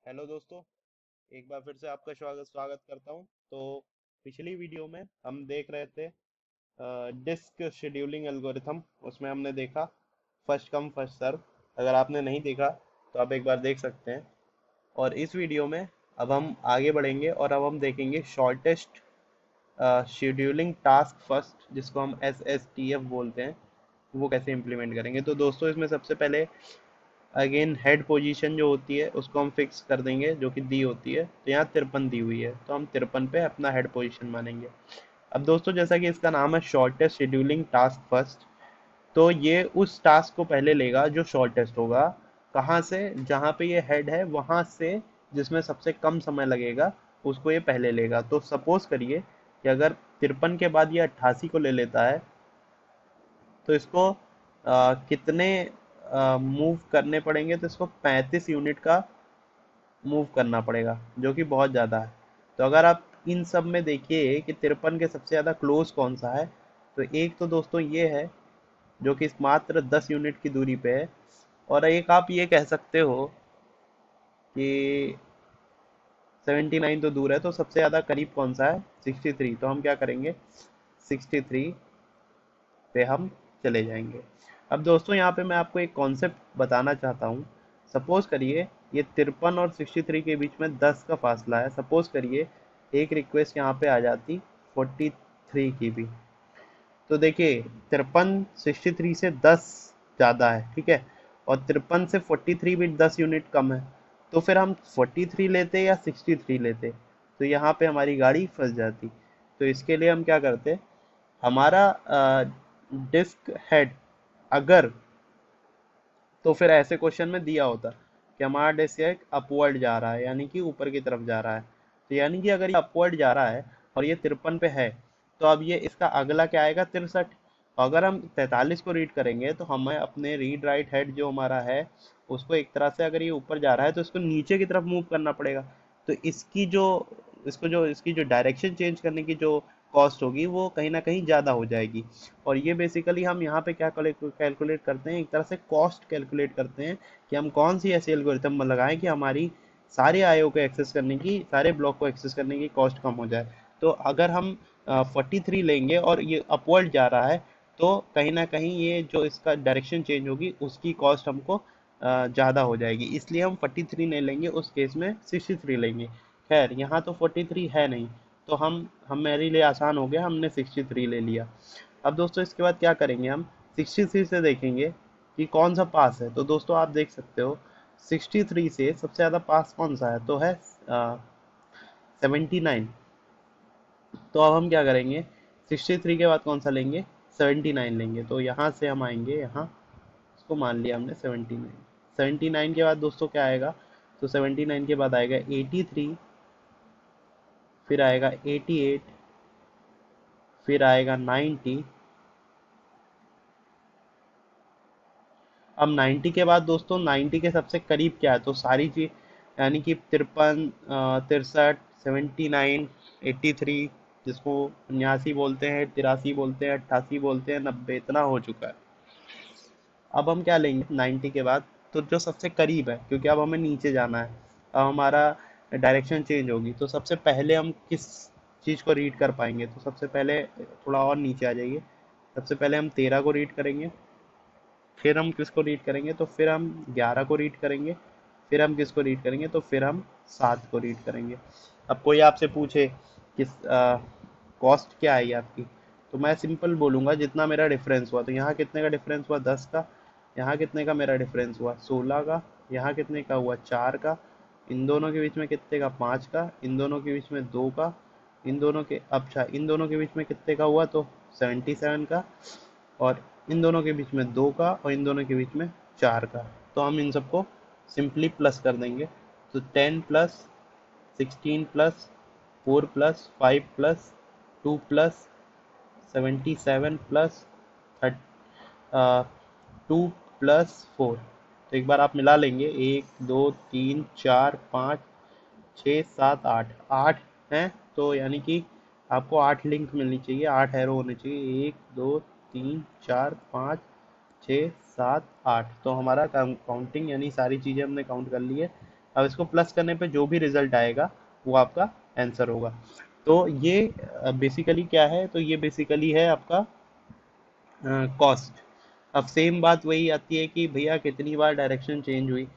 Hello दोस्तों, एक बार फिर से आपका स्वागत स्वागत करता हूं। तो पिछली वीडियो में हम देख रहे थे डिस्क शेड्यूलिंग एल्गोरिथम। उसमें हमने देखा फर्स्ट कम फर्स्ट सर्व। अगर आपने नहीं देखा तो आप एक बार देख सकते हैं। और इस वीडियो में अब हम आगे बढ़ेंगे और अब हम देखेंगे शॉर्टेस्ट शेड्यूलिंग टास्क फर्स्ट, जिसको हम SSTF बोलते हैं, वो कैसे इम्प्लीमेंट करेंगे। तो दोस्तों, इसमें सबसे पहले अगेन हेड पोजीशन जो होती है उसको हम फिक्स कर देंगे, जो कि दी होती है। तो यहाँ 53 दी हुई है, तो हम 53 पे अपना हेड पोजीशन मानेंगे। अब दोस्तों, जैसा कि इसका नाम है शॉर्टेस्ट शेड्यूलिंग टास्क फर्स्ट, तो ये उस टास्क को पहले लेगा जो शॉर्टेस्ट होगा। कहाँ से? जहाँ पे ये हेड है वहां से, जिसमें सबसे कम समय लगेगा उसको ये पहले लेगा। तो सपोज करिए कि अगर 53 के बाद ये 88 को ले लेता है, तो इसको कितने मूव करने पड़ेंगे? तो इसको 35 यूनिट का मूव करना पड़ेगा, जो कि बहुत ज़्यादा है। तो अगर आप इन सब में देखिए कि 53 के सबसे ज़्यादा क्लोज कौन सा है, तो एक तो दोस्तों ये है, जो कि मात्र 10 यूनिट की दूरी पे है। और एक आप ये कह सकते हो कि 79 तो दूर है, तो सबसे ज़्यादा करीब कौन सा है? 63। तो हम क्या करेंगे, 63 पे हम चले जाएंगे। अब दोस्तों, यहाँ पे मैं आपको एक कॉन्सेप्ट बताना चाहता हूँ। सपोज करिए ये 53 और 63 के बीच में 10 का फासला है। सपोज करिए एक रिक्वेस्ट यहाँ पे आ जाती 43 की भी, तो देखिए 53 63 से 10 ज़्यादा है, ठीक है। और 53 से 43 भी 10 यूनिट कम है। तो फिर हम 43 लेते या 63 लेते? तो यहाँ पे हमारी गाड़ी फंस जाती। तो इसके लिए हम क्या करते, हमारा डिस्क हेड अगर, तो फिर ऐसे क्वेश्चन में दिया होता कि हमारा डिस्क हेड अपवर्ड जा रहा है, यानी कि ऊपर की तरफ जा रहा है। तो यानी कि अगर ये अपवर्ड जा रहा है और ये 53 पे है, तो अब ये इसका अगला क्या आएगा? 63। अगर हम 43 को रीड करेंगे तो हमें अपने रीड राइट हेड जो हमारा है उसको एक तरह से, अगर ये ऊपर जा रहा है तो इसको नीचे की तरफ मूव करना पड़ेगा। तो इसकी जो डायरेक्शन चेंज करने की जो कॉस्ट होगी वो कहीं ना कहीं ज़्यादा हो जाएगी। और ये बेसिकली हम यहाँ पे क्या कैलकुलेट करते हैं, एक तरह से कॉस्ट कैलकुलेट करते हैं कि हम कौन सी ऐसी एल्गोरिथम लगाएं कि हमारी सारे आईओ को एक्सेस करने की, सारे ब्लॉक को एक्सेस करने की कॉस्ट कम हो जाए। तो अगर हम 43 लेंगे और ये अपवर्ड जा रहा है, तो कहीं ना कहीं ये जो इसका डायरेक्शन चेंज होगी उसकी कॉस्ट हमको ज़्यादा हो जाएगी। इसलिए हम 43 नहीं लेंगे, उस केस में 63 लेंगे। खैर, यहाँ तो 43 है नहीं, तो हम मेरे लिए आसान हो गया, हमने 63 ले लिया। अब दोस्तों, इसके बाद क्या करेंगे, हम 63 से देखेंगे कि कौन सा पास है। तो दोस्तों, आप देख सकते हो 63 से सबसे ज़्यादा पास कौन सा है, तो है 79। तो अब हम क्या करेंगे, 63 के बाद कौन सा लेंगे? 79 लेंगे। तो यहाँ से हम आएंगे, यहाँ इसको मान लिया हमने 79। 79 के बाद दोस्तों क्या आएगा? तो 79 के बाद आएगा 83, फिर आएगा 88, फिर आएगा 90। अब 90 के बाद दोस्तों, 90 के सबसे करीब क्या है? तो सारी चीज, यानी कि 53, 63, 79, 83, जिसको 79 बोलते हैं, 83 बोलते हैं, 88 बोलते हैं, 90, इतना हो चुका है। अब हम क्या लेंगे 90 के बाद? तो जो सबसे करीब है, क्योंकि अब हमें नीचे जाना है, अब हमारा डायरेक्शन चेंज होगी। तो सबसे पहले हम किस चीज़ को रीड कर पाएंगे? तो सबसे पहले थोड़ा और नीचे आ जाइए। सबसे पहले हम 13 को रीड करेंगे, फिर हम किसको रीड करेंगे? तो फिर हम 11 को रीड करेंगे, फिर हम किसको रीड करेंगे? तो फिर हम 7 को रीड करेंगे। अब कोई आपसे पूछे किस कॉस्ट क्या आई आपकी, तो मैं सिंपल बोलूँगा जितना मेरा डिफरेंस हुआ। तो यहाँ कितने का डिफरेंस हुआ? 10 का। यहाँ कितने का मेरा डिफरेंस हुआ? 16 का। यहाँ कितने का हुआ? 4 का। इन दोनों के बीच में कितने का? 5 का। इन दोनों के बीच में 2 का। इन दोनों के, अच्छा, इन दोनों के बीच में कितने का हुआ? तो 77 का। और इन दोनों के बीच में 2 का, और इन दोनों के बीच में 4 का। तो हम इन सबको सिंपली प्लस कर देंगे। तो 10 plus 16 plus 4 plus 5 plus 2 plus 77 plus 2 plus 4। तो एक बार आप मिला लेंगे, 1 2 3 4 5 6 7 8, 8 हैं। तो यानी कि आपको 8 लिंक मिलनी चाहिए, 8 एरो होने चाहिए। 1 2 3 4 5 6 7 8। तो हमारा काउंटिंग, यानी सारी चीज़ें हमने काउंट कर ली है। अब इसको प्लस करने पे जो भी रिजल्ट आएगा वो आपका आंसर होगा। तो ये बेसिकली क्या है, तो ये बेसिकली है आपका कॉस्ट। अब सेम बात वही आती है कि भैया कितनी बार डायरेक्शन चेंज हुई।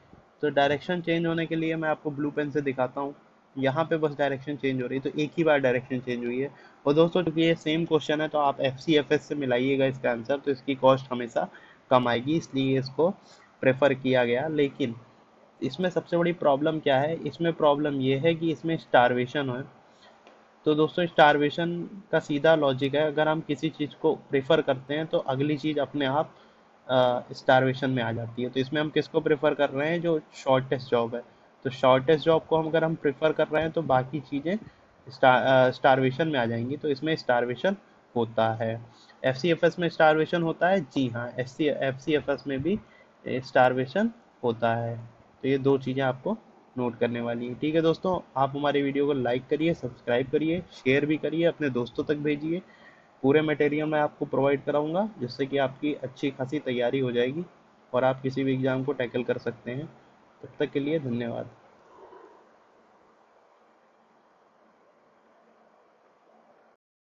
तो डायरेक्शन चेंज होने के लिए मैं आपको ब्लू पेन से दिखाता हूँ। यहाँ पे बस डायरेक्शन चेंज हो रही है, तो एक ही बार डायरेक्शन चेंज हुई है। और दोस्तों चूंकि ये सेम क्वेश्चन है तो आप एफ सी एफ एस से मिलाइएगा इसका आंसर, तो इसकी कॉस्ट हमेशा कम आएगी, इसलिए इसको प्रेफर किया गया। लेकिन इसमें सबसे बड़ी प्रॉब्लम क्या है, इसमें प्रॉब्लम ये है कि इसमें स्टारवेशन है। तो दोस्तों स्टारवेशन का सीधा लॉजिक है, अगर हम किसी चीज़ को प्रेफर करते हैं तो अगली चीज़ अपने आप स्टारवेशन में आ जाती है। तो इसमें हम किसको प्रेफर कर रहे हैं, जो शॉर्टेस्ट जॉब है। तो शॉर्टेस्ट जॉब को हम अगर हम प्रेफर कर रहे हैं तो बाकी चीज़ें स्टारवेशन में आ जाएंगी, तो इसमें स्टारवेशन होता है। एफ सी एफ एस में स्टारवेशन होता है, जी हाँ, एफ सी एफ एस में भी स्टारवेशन होता है। तो ये दो चीज़ें आपको नोट करने वाली है। ठीक है दोस्तों, आप हमारे वीडियो को लाइक करिए, सब्सक्राइब करिए, शेयर भी करिए, अपने दोस्तों तक भेजिए। पूरे मटेरियल मैं आपको प्रोवाइड कराऊंगा, जिससे कि आपकी अच्छी खासी तैयारी हो जाएगी और आप किसी भी एग्ज़ाम को टैकल कर सकते हैं। तब तक के लिए धन्यवाद।